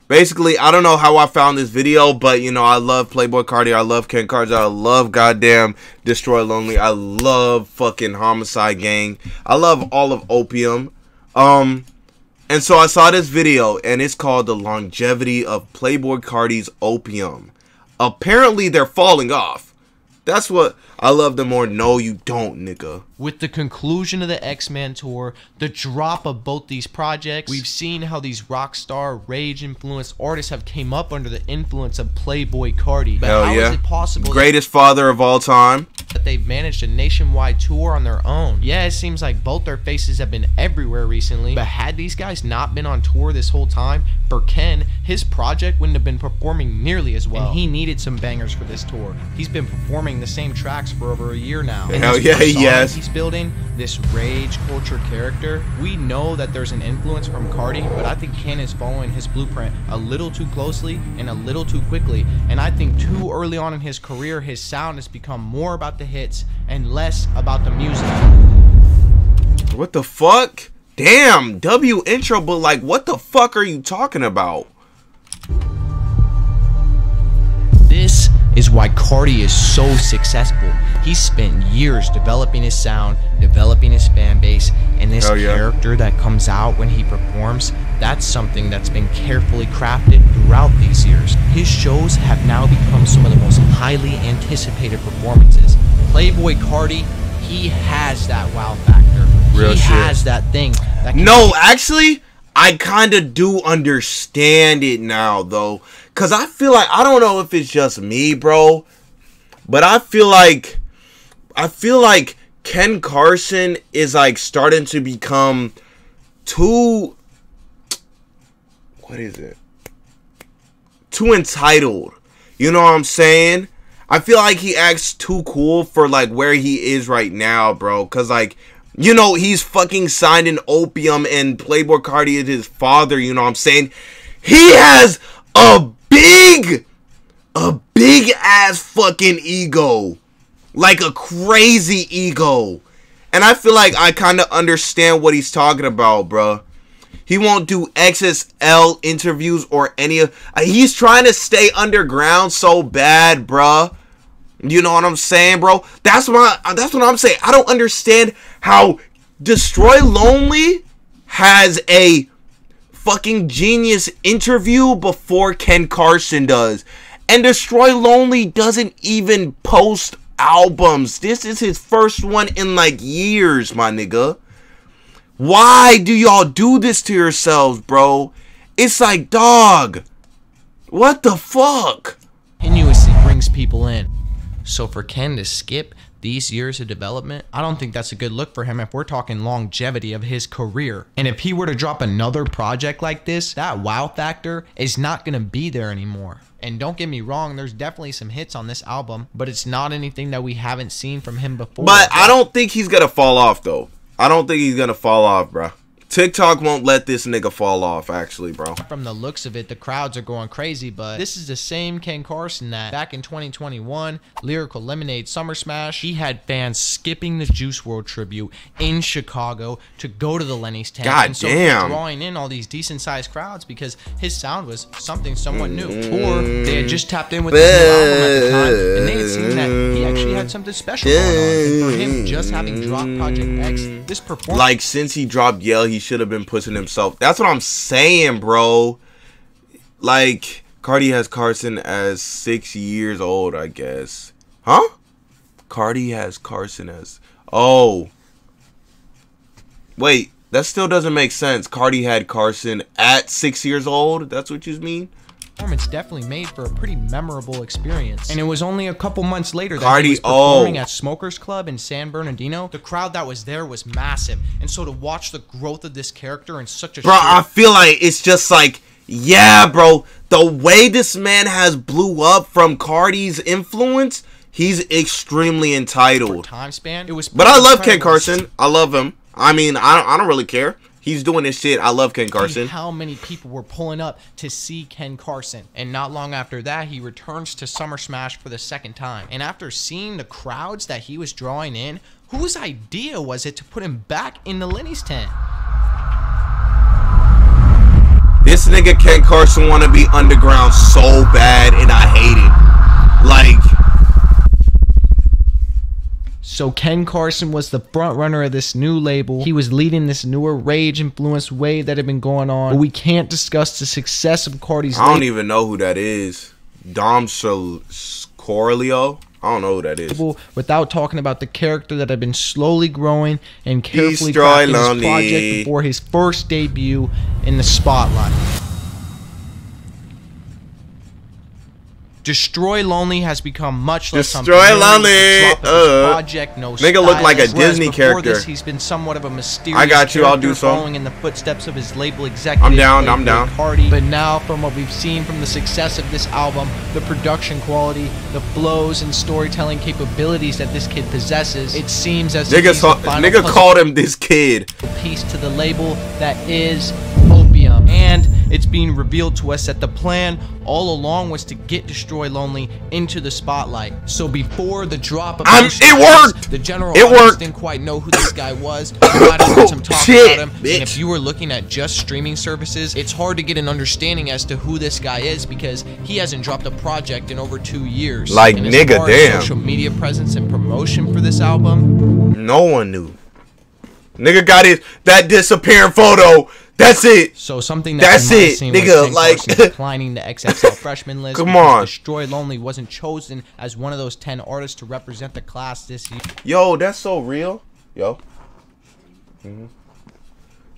Basically, I don't know how I found this video, but, you know, I love Playboy Carti, I love Ken Carson, I love goddamn Destroy Lonely, I love fucking Homicide Gang, I love all of Opium, and so I saw this video, and it's called The Longevity of Playboicarti'S Opium. Apparently, they're falling off. That's what I love them more. No, you don't, nigga. With the conclusion of the X-Men tour, the drop of both these projects, we've seen how these rock star, rage-influenced artists have came up under the influence of Playboy Carti. But how is it possible? Greatest father of all time. That they've managed a nationwide tour on their own. Yeah, it seems like both their faces have been everywhere recently, but had these guys not been on tour this whole time, for Ken, his project wouldn't have been performing nearly as well. And he needed some bangers for this tour. He's been performing the same tracks for over a year now. And hell yeah, yes. He's building this rage culture character. We know that there's an influence from Carti, but I think Ken is following his blueprint a little too closely and a little too quickly. And I think too early on in his career, his sound has become more about the hits and less about the music. What the fuck? Damn, W intro, but like, what the fuck are you talking about? This is why Carti is so successful. He spent years developing his sound, developing his fan base, and this character that comes out when he performs, that's something that's been carefully crafted throughout these years. His shows have now become some of the most highly anticipated performances. Playboy Carti, he has that wow factor. He has that thing that can actually, I kind of do understand it now, though. Because I feel like, I don't know if it's just me, bro, but I feel like Ken Carson is, like, starting to become too, what is it? Too entitled. You know what I'm saying? I feel like he acts too cool for, like, where he is right now, bro. Because, like, you know, he's fucking signed in Opium and Playboy Carti is his father, you know what I'm saying? He has a big ass fucking ego. Like a crazy ego. And I feel like I kind of understand what he's talking about, bro. He won't do XSL interviews or any of... he's trying to stay underground so bad, bro. You know what I'm saying, bro? That's what I'm saying. I don't understand how Destroy Lonely has a fucking genius interview before Ken Carson does. And Destroy Lonely doesn't even post albums. This is his first one in like years, my nigga. Why do y'all do this to yourselves, bro? It's like, dog, what the fuck? Continuously brings people in. So for Ken to skip these years of development, I don't think that's a good look for him if we're talking longevity of his career. And if he were to drop another project like this, that wow factor is not going to be there anymore. And don't get me wrong, there's definitely some hits on this album, but it's not anything that we haven't seen from him before. But I don't think he's going to fall off, though. I don't think he's going to fall off, bro. TikTok won't let this nigga fall off, actually, bro. From the looks of it, the crowds are going crazy, but this is the same Ken Carson that back in 2021, Lyrical Lemonade Summer Smash, he had fans skipping the Juice WRLD tribute in Chicago to go to the Lenny's tent. God and so damn. Drawing in all these decent-sized crowds because his sound was something somewhat new. Or they had just tapped in with his new album at the time, and they had seen that he actually had something special going on. And for him just having dropped Project X, this performance... Like, since he dropped Yell, he should have been pushing himself. That's what I'm saying, bro. Like, Carti has Carson as 6 years old, I guess. Huh? Carti has Carson as... Oh. Wait, that still doesn't make sense. Carti had Carson at 6 years old? That's what you mean? Performance definitely made for a pretty memorable experience. And it was only a couple months later that he was performing at Smokers Club in San Bernardino. The crowd that was there was massive. And so to watch the growth of this character in such a Bro, I feel like it's just like, yeah, bro, the way this man has blew up from Carti's influence, he's extremely entitled. Time span, it was. But I love Ken Carson. I love him. I mean, I don't really care. He's doing this shit. I love Ken Carson. How many people were pulling up to see Ken Carson? And not long after that, he returns to Summer Smash for the second time. And after seeing the crowds that he was drawing in, whose idea was it to put him back in the Lenny's tent? This nigga Ken Carson wanna be underground so bad, and I hate it. Like. So Ken Carson was the front runner of this new label. He was leading this newer rage-influenced wave that had been going on. But we can't discuss the success of Carti's I don't even know who that is. Dom Corleo? I don't know who that is. Without talking about the character that had been slowly growing and carefully crafting his project before his first debut in the spotlight. Destroy Lonely has become much less Destroy Lonely. Project, no nigga look like a Disney character. This, he's been somewhat of a mysterious I got you. I'll do so. Following in the footsteps of his label executive. I'm down. I'm down. But now, from what we've seen from the success of this album, the production quality, the flows and storytelling capabilities that this kid possesses, it seems as if nigga called him this kid. Piece to the label that is Opium, and it's being revealed to us that the plan all along was to get Destroy Lonely into the spotlight. So before the drop of it worked. The general audience didn't quite know who this guy was. You might have heard some talk about him. And if you were looking at just streaming services, it's hard to get an understanding as to who this guy is because he hasn't dropped a project in over 2 years. Like, nigga, damn. Social media presence and promotion for this album, no one knew. Nigga got that disappearing photo. That's it. So something that's it, nigga. Like declining the XXL freshman list. Come on. Destroy Lonely wasn't chosen as one of those 10 artists to represent the class this year. Yo, that's so real. Yo.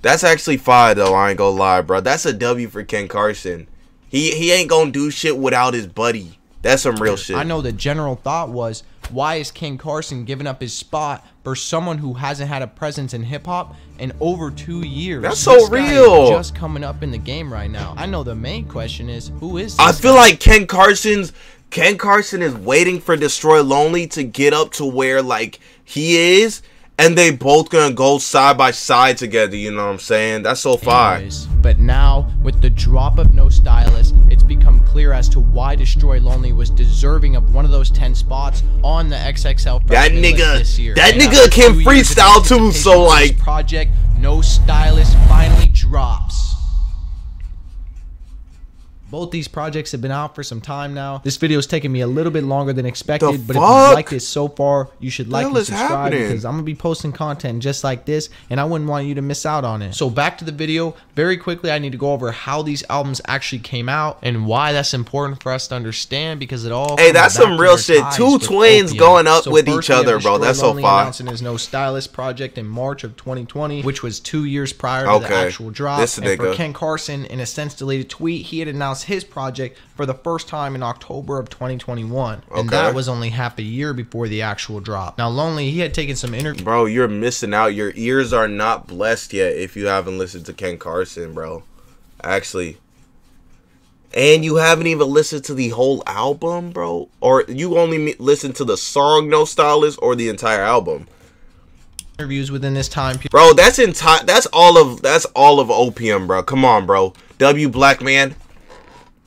That's actually fire though. I ain't gonna lie, bro. That's a W for Ken Carson. He ain't gonna do shit without his buddy. That's some real shit. I know the general thought was, why is Ken Carson giving up his spot for someone who hasn't had a presence in hip-hop in over 2 years? That's so real. Just coming up in the game right now. I know the main question is, who is this I feel like Ken Carson is waiting for Destroy Lonely to get up to where like he is, and they both gonna go side by side together. You know what I'm saying? That's so fire. But now, with the drop of No Stylist, it's become clear as to why Destroy Lonely was deserving of one of those 10 spots on the XXL freshman list this year. That nigga can freestyle too, so like project No Stylist finally drops. Both these projects have been out for some time now. This video is taking me a little bit longer than expected, but if you like this so far, you should like and subscribe because I'm gonna be posting content just like this, and I wouldn't want you to miss out on it. So back to the video. Very quickly, I need to go over how these albums actually came out and why that's important for us to understand because it all. Hey, that's some real shit. Two twins going up with each other, bro. That's so fire. Announcing his No Stylist project in March of 2020, which was 2 years prior to the actual drop. And for Ken Carson, in a since deleted tweet, he had announced his project for the first time in October of 2021, and that was only half a year before the actual drop. Now Lonely, he had taken some interviews. Bro, you're missing out. Your ears are not blessed yet if you haven't listened to Ken Carson, bro. Actually, and you haven't even listened to the whole album, bro, or you only listened to the song No Stylist or the entire album. Interviews within this time period, bro. That's all of Opium, bro. Come on, bro. W Black Man.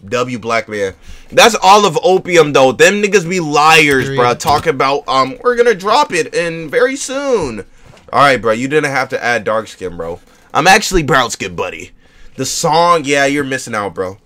That's all of Opium though. Them niggas be liars, bro. Talk about we're gonna drop it in very soon. All right, bro. You didn't have to add dark skin, bro. I'm actually brown skin, buddy. The song, yeah, you're missing out, bro.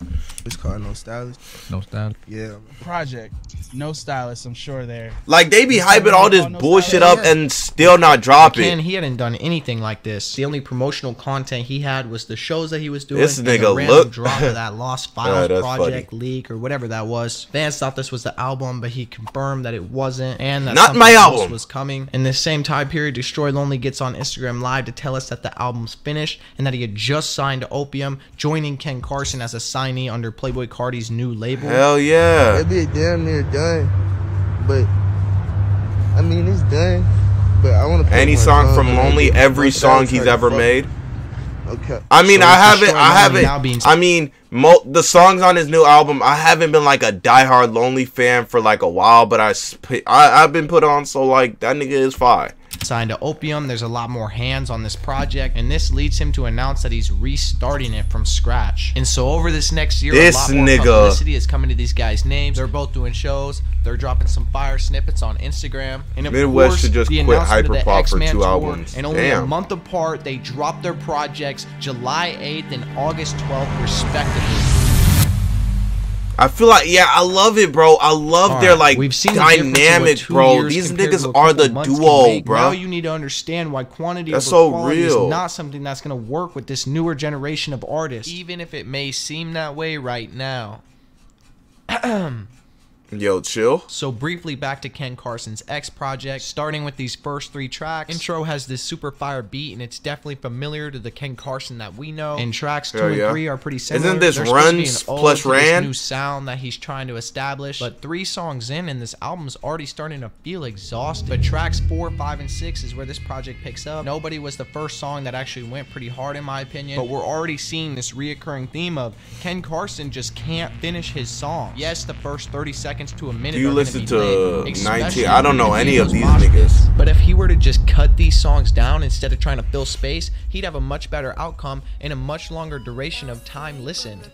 It's called No Stylist. No Stylist. Yeah. Project. No Stylist. I'm sure they're like they be hyping all this bullshit up and still not drop it. He hadn't done anything like this. The only promotional content he had was the shows that he was doing. This nigga random drop of that Lost Files project leak or whatever that was. Fans thought this was the album, but he confirmed that it wasn't, and that not my album was coming. In this same time period, Destroy Lonely gets on Instagram Live to tell us that the album's finished and that he had just signed to Opium, joining Ken Carson as a signee under Playboicarti'S new label. Hell yeah! It'd be damn near done, but I mean it's done. But I want to. Any song from Lonely, every song he's ever made. Okay. I mean, I mean, the songs on his new album, I haven't been like a diehard Lonely fan for like a while, but I've been put on, so like that nigga is fire. Signed to Opium, there's a lot more hands on this project, and this leads him to announce that he's restarting it from scratch. And so over this next year, a lot more publicity is coming to these guys' names. They're both doing shows. They're dropping some fire snippets on Instagram. And of Midwest course, should just the quit announcement of the Hyperpop for X-Man 2 tour, albums. and only a month apart, they dropped their projects July 8th and August 12th, respectively. I feel like, yeah, I love it, bro. I love their, like, we've seen dynamic, bro. These niggas are the duo, bro. Now you need to understand why quantity that's over so quality real. is not something that's going to work with this newer generation of artists, even if it may seem that way right now. Yo, chill. So briefly back to Ken Carson's X project, starting with these first 3 tracks. Intro has this super fire beat, and it's definitely familiar to the Ken Carson that we know. And tracks 2 and 3 are pretty similar. Isn't this Runs plus Ran? This new sound that he's trying to establish. But 3 songs in, and this album's already starting to feel exhausted. But tracks 4, 5, and 6 is where this project picks up. Nobody was the first song that actually went pretty hard in my opinion. But we're already seeing this reoccurring theme of Ken Carson just can't finish his song. Yes, the first 30 seconds to a minute. Do you listen to 19? I don't know any of these niggas. But if he were to just cut these songs down instead of trying to fill space, he'd have a much better outcome and a much longer duration of time listened.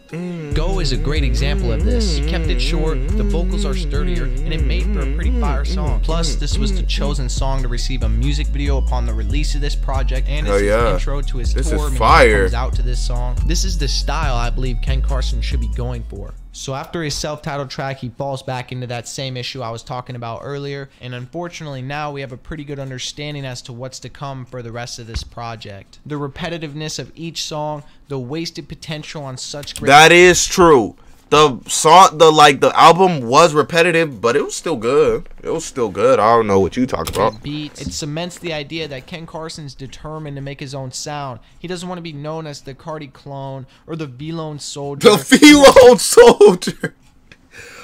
Go is a great example of this. He kept it short, the vocals are sturdier, and it made for a pretty fire song. Plus, this was the chosen song to receive a music video upon the release of this project, and it's his intro to his tour. Fire. Comes out to this song. This is the style I believe Ken Carson should be going for. So after his self-titled track, he falls back into that same issue I was talking about earlier, and unfortunately now we have a pretty good understanding as to what's to come for the rest of this project. The repetitiveness of each song, the wasted potential on such great— That is true. The song, the album was repetitive, but it was still good. It was still good. I don't know what you talk about. Beats. It cements the idea that Ken Carson's determined to make his own sound. He doesn't want to be known as the Carti clone or the V-Lone Soldier. The V-Lone Soldier.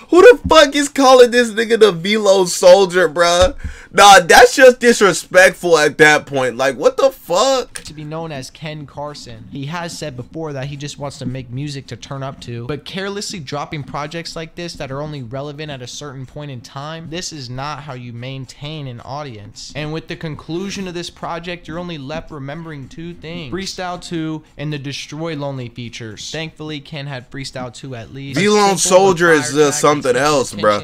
Who the fuck is calling this nigga the V-Lone Soldier, bruh? Nah, that's just disrespectful at that point. Like, what the fuck? To be known as Ken Carson. He has said before that he just wants to make music to turn up to, but carelessly dropping projects like this that are only relevant at a certain point in time, this is not how you maintain an audience. And with the conclusion of this project, you're only left remembering 2 things: Freestyle 2 and the Destroy Lonely features. Thankfully, Ken had Freestyle 2 at least. V-Lone Soldier is just something else, bro.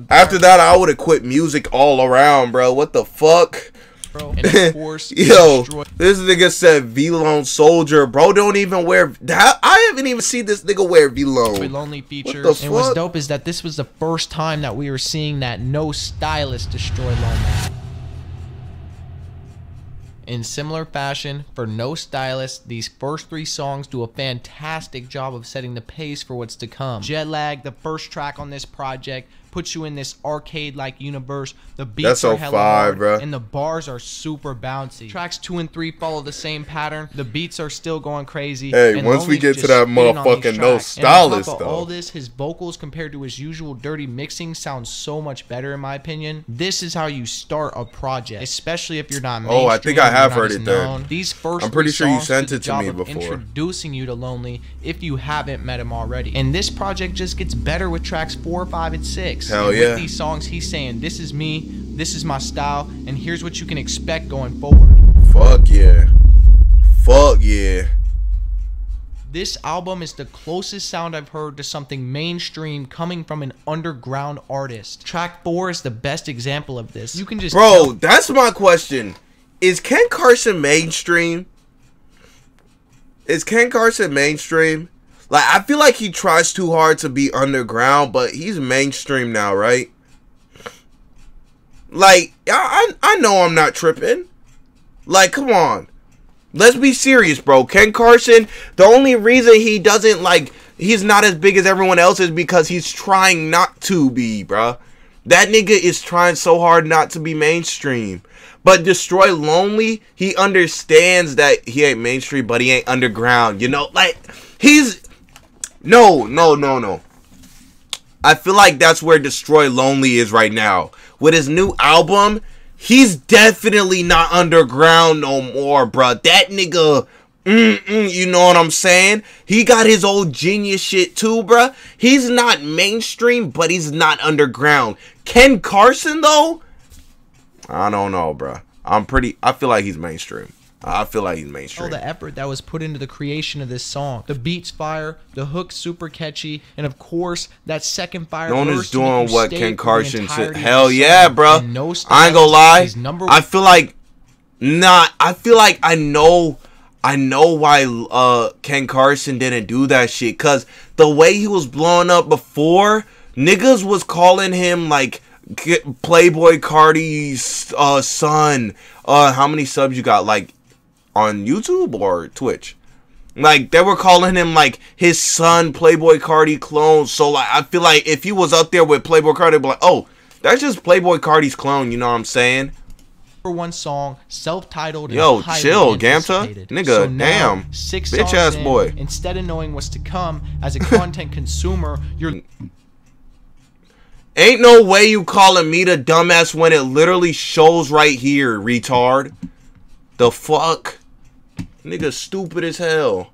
After that, I would have quit music all around, bro. What the fuck? And of course, yo, this nigga said V-Lone Soldier, bro. Don't even wear that. I haven't even seen this nigga wear V-Lone. Lonely features. And what's dope is that this was the first time that we were seeing that no stylist destroy Lonely. In similar fashion, for No Stylist, these first 3 songs do a fantastic job of setting the pace for what's to come. Jet Lag, the first track on this project, puts you in this arcade-like universe. The beats are hella hard, bro, and the bars are super bouncy. Tracks 2 and 3 follow the same pattern. The beats are still going crazy. Hey, once we get to that motherfucking No Stylist, though. All this, his vocals compared to his usual dirty mixing sounds so much better in my opinion. This is how you start a project, especially if you're not mainstream. Oh, I think I have heard it then. These first I'm pretty sure you sent it to me before. Introducing you to Lonely if you haven't met him already. And this project just gets better with tracks 4, 5, and 6. Hell and yeah. With these songs, he's saying, this is me, this is my style, and here's what you can expect going forward. Fuck yeah. Fuck yeah. This album is the closest sound I've heard to something mainstream coming from an underground artist. Track 4 is the best example of this. You can just Bro, that's my question. Is Ken Carson mainstream? Is Ken Carson mainstream? Like, I feel like he tries too hard to be underground, but he's mainstream now, right? Like, I know I'm not tripping. Like, come on. Let's be serious, bro. Ken Carson, the only reason he doesn't, like, he's not as big as everyone else is because he's trying not to be, bro. That nigga is trying so hard not to be mainstream. But Destroy Lonely, he understands that he ain't mainstream, but he ain't underground. You know, like, he's... No. I feel like that's where Destroy Lonely is right now. With his new album, he's definitely not underground no more, bruh. That nigga, you know what I'm saying? He got his old genius shit too, bruh. He's not mainstream, but he's not underground. Ken Carson, though? I don't know, bruh. I feel like he's mainstream. I feel like he's mainstream. All the effort that was put into the creation of this song. The beat's fire, the hook's super catchy, and of course, that second fire. No one is doing what Ken Carson said. Hell yeah, bro. No I ain't gonna lie. I feel like I know why Ken Carson didn't do that shit. Cause the way he was blowing up before, niggas was calling him like Playboicarti'S son. How many subs you got? Like on YouTube or Twitch? Like they were calling him like his son, Playboicarti clone. So like I feel like if he was up there with Playboicarti, it'd be like, oh, that's just Playboicarti's clone. You know what I'm saying? One song, self-titled. Yo, chill, Gamta, nigga. So now, damn, 6 bitch ass in, boy. Instead of knowing what's to come as a content consumer, you're. Ain't no way you calling me the dumbass when it literally shows right here, retard. The fuck, nigga, stupid as hell.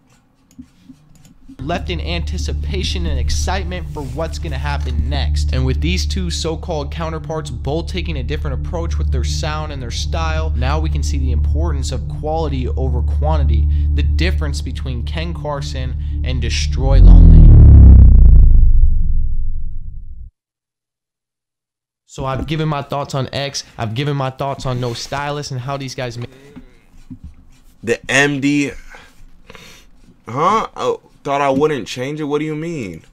Left in anticipation and excitement for what's gonna happen next. And with these two so-called counterparts both taking a different approach with their sound and their style, now we can see the importance of quality over quantity, the difference between Ken Carson and Destroy Lonely. So I've given my thoughts on X, I've given my thoughts on No Stylist and how these guys make the MD. Huh? Oh, thought I wouldn't change it? What do you mean?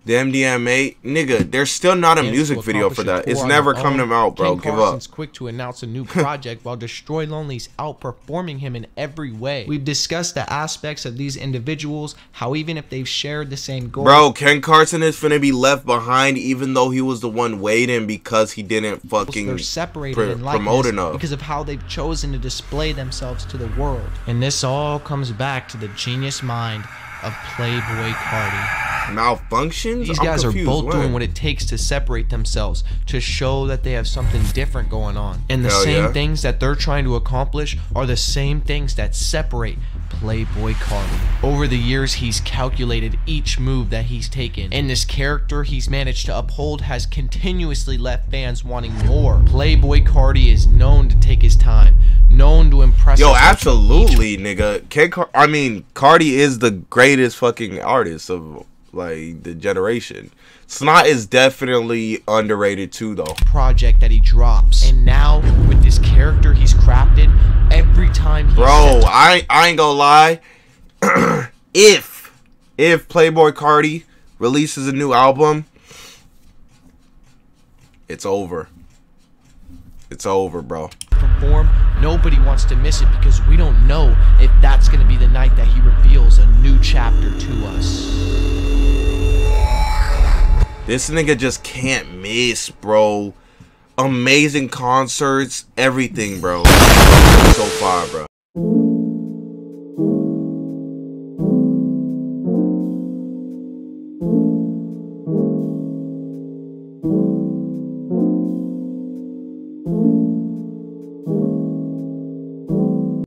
The MDMA, nigga, there's still not a music video for that. It's never coming out, bro. Give up. Carson's quick to announce a new project while Destroy Lonely's outperforming him in every way. We've discussed the aspects of these individuals, how even if they've shared the same goal. Bro, Ken Carson is finna be left behind even though he was the one waiting because he didn't fucking they're separated in promote enough. Because of how they've chosen to display themselves to the world. And this all comes back to the genius mind of Playboicarti. Malfunctions? These guys are both doing what it takes to separate themselves, to show that they have something different going on. And the same things that they're trying to accomplish are the same things that separate Playboicarti. Over the years, he's calculated each move that he's taken, and this character he's managed to uphold has continuously left fans wanting more. Playboicarti is known to take his time, known to impress. Yo, absolutely, nigga. Carti is the greatest fucking artist of like the generation. Snot is definitely underrated too, though. Project that he drops, and now with this character he's crafted, every time. Bro, I ain't gonna lie. if Playboicarti releases a new album, it's over. It's over, bro. Perform, nobody wants to miss it because we don't know if that's gonna be the night that he reveals a new chapter to us. This nigga just can't miss, bro. Amazing concerts, everything, bro. So far, bro.